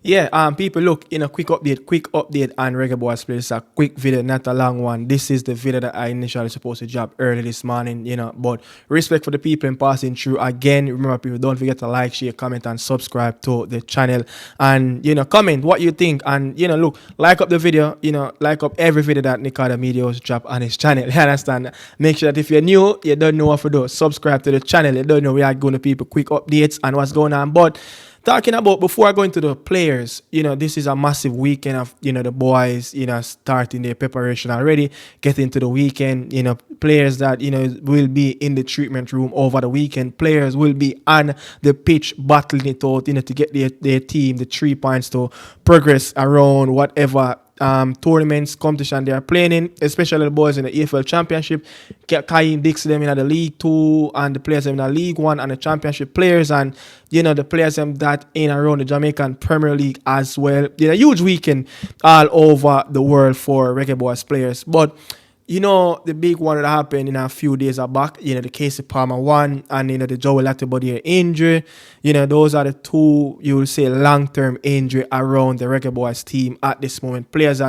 Yeah, people, look, quick update on Reggae Boys Play. It's a quick video, not a long one. This is the video that I initially supposed to drop early this morning, but respect for the people in passing through. Again, remember, people, don't forget to like, share, comment, and subscribe to the channel. And, comment what you think. And, look, like up the video, like up every video that Nicardo Media House drop on his channel. You understand? Make sure that if you're new, you don't know what to do. Subscribe to the channel. You don't know we are going to people quick updates and what's going on. But talking about, before I go into the players, this is a massive weekend of, the boys, starting their preparation already, getting to the weekend, players that, will be in the treatment room over the weekend. Players will be on the pitch battling it out, to get their team the 3 points to progress around whatever tournaments, competition they are playing in, especially the boys in the EFL Championship. Kaim Dix them in the League 2 and the players in the League 1 and the Championship players, and the players that in around the Jamaican Premier League as well. A huge weekend all over the world for Reggae Boys players. But the big one that happened in a few days back, the Casey Palmer one and the Joel Latibody injury. Those are the two, you will say, long-term injury around the Reggae Boys team at this moment. Players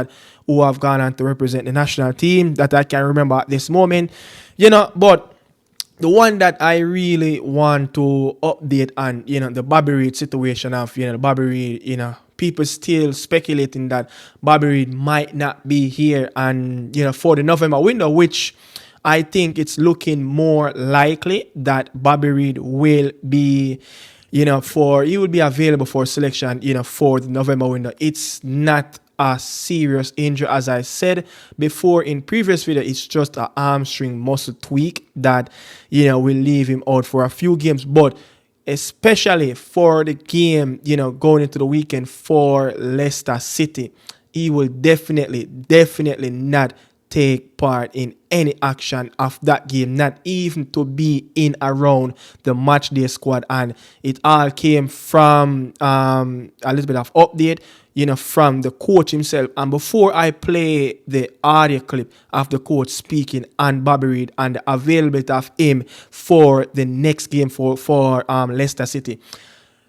who have gone on to represent the national team that I can remember at this moment. But the one that I really want to update on, the Bobby Reid situation of, the Bobby Reid, people still speculating that Bobby Reid might not be here and, for the November window, which I think it's looking more likely that Bobby Reid will be, he will be available for selection, for the November window. It's not a serious injury, as I said before in previous video. It's just an hamstring muscle tweak that, will leave him out for a few games. But especially for the game, going into the weekend for Leicester City, he will definitely not take part in any action of that game, not even to be in around the match day squad. And it all came from a little bit of update, from the coach himself. And before I play the audio clip of the coach speaking on Bobby Reid and the availability of him for the next game for Leicester City,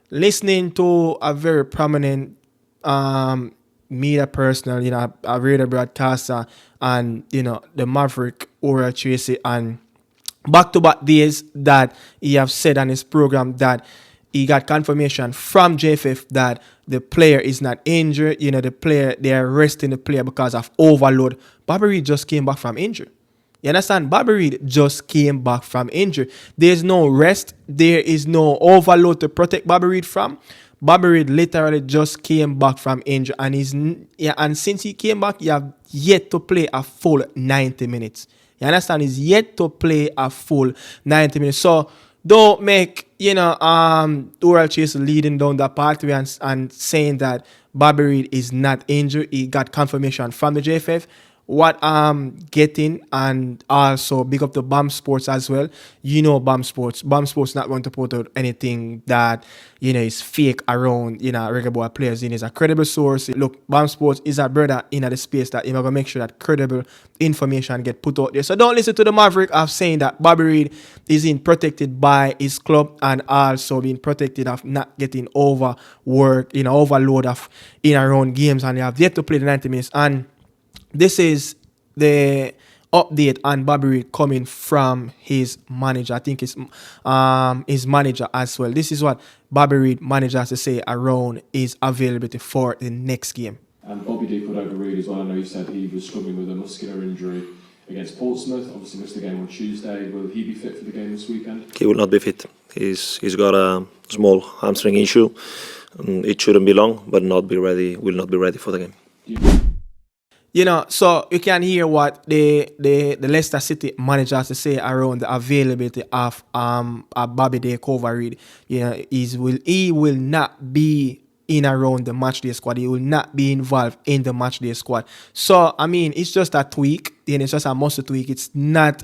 listening to a very prominent media personal, a radio broadcaster, and the Maverick Oral Tracy, and back-to-back days that he have said on his program that he got confirmation from JFF that the player is not injured. The player, they are resting the player because of overload. Bobby Reid just came back from injury. You understand? Bobby Reid just came back from injury. There's no rest. There is no overload to protect Bobby Reid from. Bobby Reid literally just came back from injury, and since he came back, he have yet to play a full 90 minutes. You understand? He's yet to play a full 90 minutes. So don't make, Oral Chase leading down that pathway and saying that Bobby Reid is not injured. He got confirmation from the JFF. What I'm getting, and also big up the BAM Sports as well. BAM Sports. BAM Sports not going to put out anything that, is fake around, Reggae Boy players. Is a credible source. Look, BAM Sports is a brother in the space that going to make sure that credible information get put out there. So don't listen to the Maverick of saying that Bobby Reid is protected by his club and also being protected of not getting overworked, overload of in around games, and they have yet to play the 90 minutes. And this is the update on Bobby Reid coming from his manager. I think it's his manager as well. This is what Bobby Reid manager has to say around his availability for the next game. And Bobby did put over Reid as well. I know you said he was struggling with a muscular injury against Portsmouth. Obviously missed the game on Tuesday. Will he be fit for the game this weekend? He will not be fit. He's got a small hamstring issue. It shouldn't be long, but will not be ready for the game. So you can hear what the Leicester City manager has to say around the availability of Bobby Day Cover Reid. He will not be in around the matchday squad. He will not be involved in the matchday squad. So it's just a tweak. It's just a muscle tweak. It's not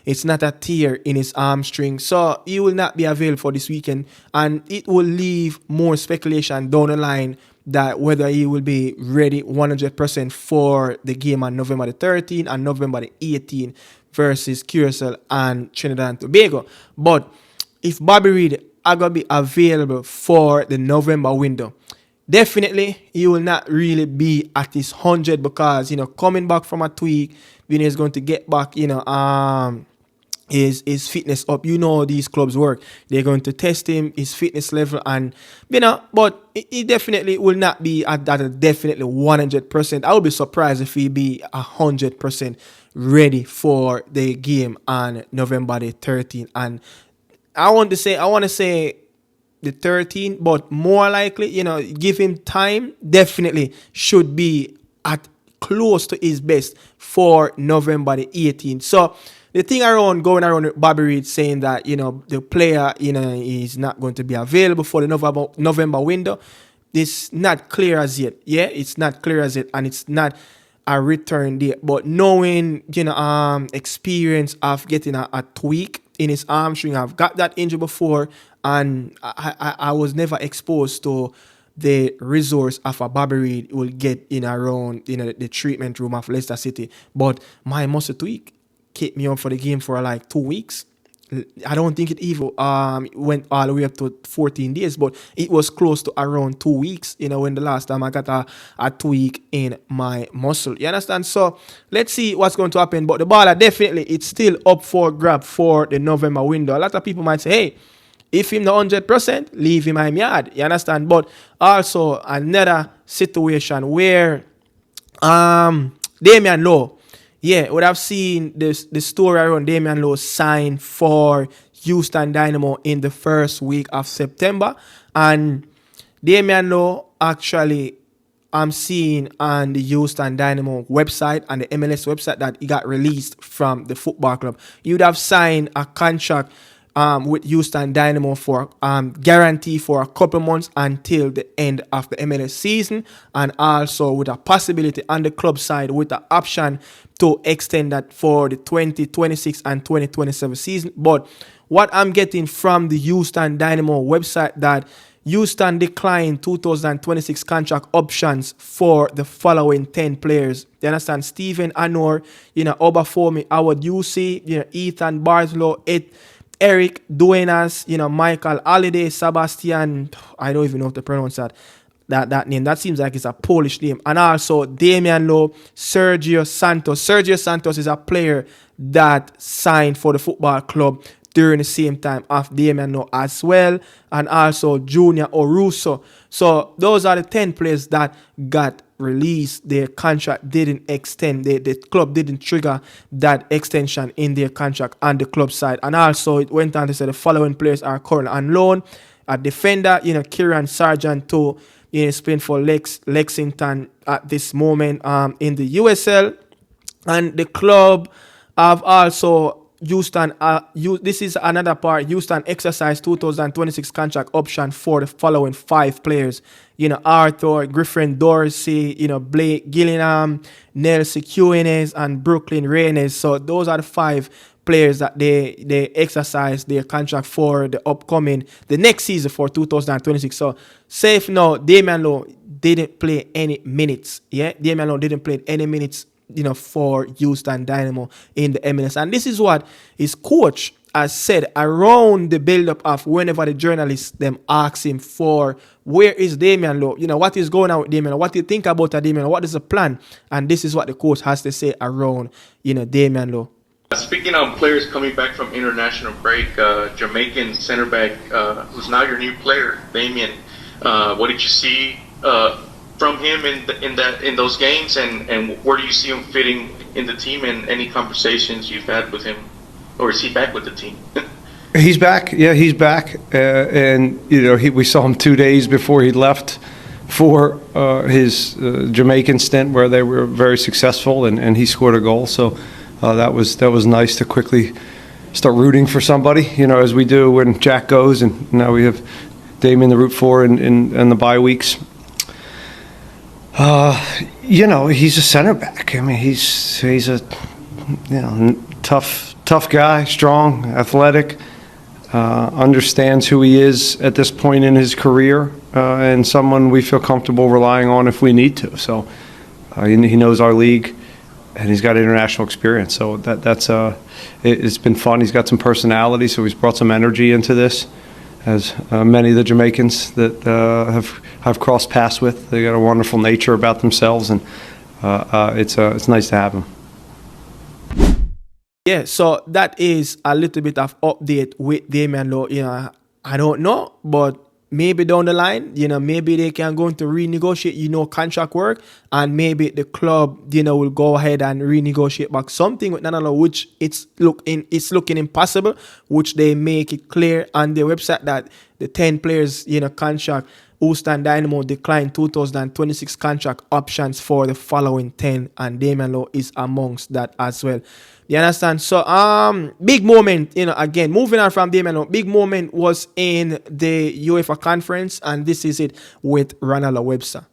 a tear in his hamstring. So he will not be available for this weekend, and it will leave more speculation down the line that whether he will be ready 100% for the game on November the 13th and November the 18th versus Curacao and Trinidad and Tobago. But if Bobby Reid are going to be available for the November window, definitely he will not really be at his 100 because, coming back from a tweak, he's going to get back, his fitness up. These clubs work. They're going to test him, his fitness level, and but he definitely will not be at that definitely 100%. I would be surprised if he be 100% ready for the game on November the 13th. And I want to say the 13th, but more likely, give him time. Definitely should be at close to his best for November the 18th. So the thing going around with Bobby Reid saying that, the player, is not going to be available for the November window, it's not clear as yet. Yeah, it's not clear as yet, and it's not a return date. But knowing, experience of getting a tweak in his hamstring, I've got that injury before, and I was never exposed to the resource of a Bobby Reid will get in around, the treatment room of Leicester City. But my muscle tweak kept me on for the game for like 2 weeks. I don't think it even went all the way up to 14 days, but it was close to around 2 weeks, when the last time I got a tweak in my muscle. You understand? So let's see what's going to happen. But the baller, definitely, it's still up for grab for the November window. A lot of people might say, hey, if him not 100%, leave him in my yard. You understand? But also another situation where Damion Lowe, would have seen the story around Damion Lowe sign for Houston Dynamo in the first week of September. And Damion Lowe, actually, I'm seeing on the Houston Dynamo website and the MLS website that he got released from the football club. He would have signed a contract with Houston Dynamo for guarantee for a couple months until the end of the MLS season, and also with a possibility on the club side with the option to extend that for the 2026 and 2027 season. But what I'm getting from the Houston Dynamo website that Houston declined 2026 contract options for the following 10 players. You understand? Steven Anor, Obafomi, Howard UC, Ethan Bartlow, Eric Duenas, Michael Holiday, Sebastian, I don't even know if to pronounce that name. That seems like it's a Polish name. And also Damion Lowe, Sergio Santos. Sergio Santos is a player that signed for the football club during the same time of Damion Lowe as well. And also Junior Oruso. So those are the 10 players that got released. Their contract didn't extend. The club didn't trigger that extension in their contract on the club side. And also it went on to say the following players are currently on loan. A defender, Kieran Sargent too, is playing for Lexington at this moment in the USL. And the club have also Houston, this is another part. Houston exercised 2026 contract option for the following 5 players. Arthur, Griffin Dorsey, Blake Gillingham, Nelson Quinones, and Brooklyn Reynes. So those are the 5 players that they exercise their contract for the next season for 2026. So safe now, Damion Lowe didn't play any minutes. Damion Lowe didn't play any minutes for Houston Dynamo in the MLS. And this is what his coach has said around the build-up of whenever the journalists them ask him for where is Damion Lowe, what is going on with Damion Lowe, what do you think about Damion Lowe, what is the plan? And this is what the coach has to say around Damion Lowe. Speaking of players coming back from international break, Jamaican center back who's now your new player, Damion, what did you see from him in those games, and where do you see him fitting in the team, and any conversations you've had with him, or is he back with the team? He's back. Yeah, he's back. And we saw him 2 days before he left for his Jamaican stint, where they were very successful, and he scored a goal. So that was nice to quickly start rooting for somebody, as we do when Jack goes, and now we have Damion to root for in the bye weeks. He's a center back. I mean, he's a tough guy, strong, athletic, understands who he is at this point in his career, and someone we feel comfortable relying on if we need to. So he knows our league, and he's got international experience. So it's been fun. He's got some personality, so he's brought some energy into this. as many of the Jamaicans that have crossed paths with. They got a wonderful nature about themselves, and it's nice to have them. Yeah, so that is a little bit of update with Damion Lowe. You know, I don't know, but maybe down the line, you know, maybe they can go into renegotiate, you know, contract work, and maybe the club, you know, will go ahead and renegotiate back something with Nicardo, which it's looking impossible, which they make it clear on their website that the 10 players, you know, contract, Houston Dynamo declined 2026 contract options for the following 10, and Damion Lowe is amongst that as well. You understand? So, big moment, you know, again, moving on from Damion Lowe, big moment was in the UEFA conference, and this is it with Ronald Webster.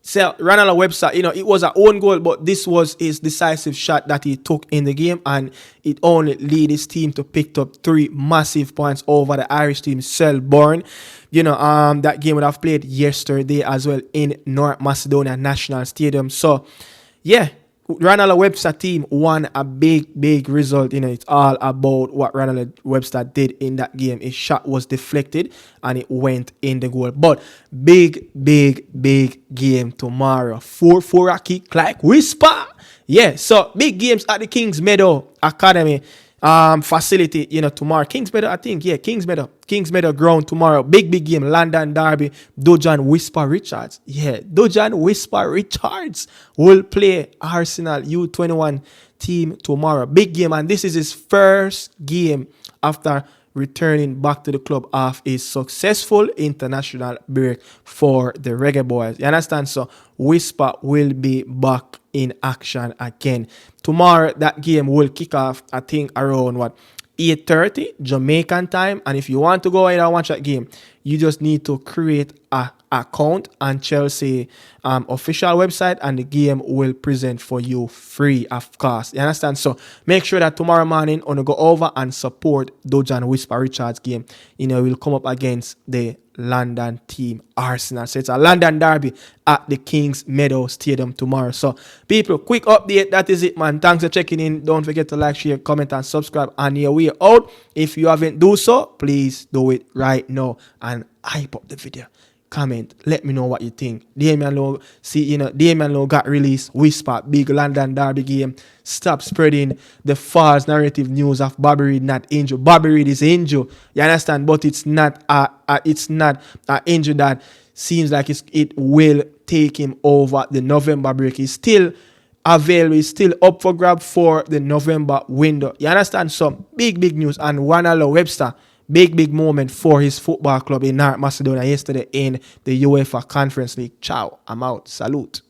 So Ronald Webster, you know, it was an own goal, but this was his decisive shot that he took in the game, and it only led his team to pick up 3 massive points over the Irish team, Selborne. You know, that game would have played yesterday as well in North Macedonia National Stadium. So, yeah, Ronald Webster team won a big result. You know, it's all about what Ronald Webster did in that game. His shot was deflected and it went in the goal. But big game tomorrow. 4-4 a kick like Whispa. Yeah, so big games at the Kings Meadow Academy facility, you know, tomorrow. Kings Meadow, I think, yeah, Kings Meadow ground tomorrow. Big game, London Derby. Dujan Whispa Richards. Yeah, Dujan Whispa Richards will play Arsenal U21 team tomorrow. Big game, and this is his first game after returning back to the club after a successful international break for the Reggae Boys. You understand? So Whisper will be back in action again. Tomorrow, that game will kick off, I think, around 8:30 Jamaican time. And if you want to go ahead and watch that game, you just need to create a account on Chelsea official website, and the game will present for you free of cost. You understand? So make sure that tomorrow morning on go over and support Dujan Whisper Richards game. You know, we'll come up against the London team Arsenal. So it's a London derby at the Kings Meadow Stadium tomorrow. So people, quick update. That is it, man. Thanks for checking in. Don't forget to like, share, comment, and subscribe on your way out. If you haven't do so, please do it right now and hype up the video. Comment, let me know what you think. Damion Lowe, Damion Lowe got released. Whisper, big London derby game. Stop spreading the false narrative news of Bobby Reid not injured. Bobby Reid is injured. You understand? But it's not an injury that seems like it will take him over the November break. He's still available. He's still up for grab for the November window. You understand? So big news. And Ronald Webster, big moment for his football club in North Macedonia yesterday in the UEFA Conference League. Ciao. I'm out. Salute.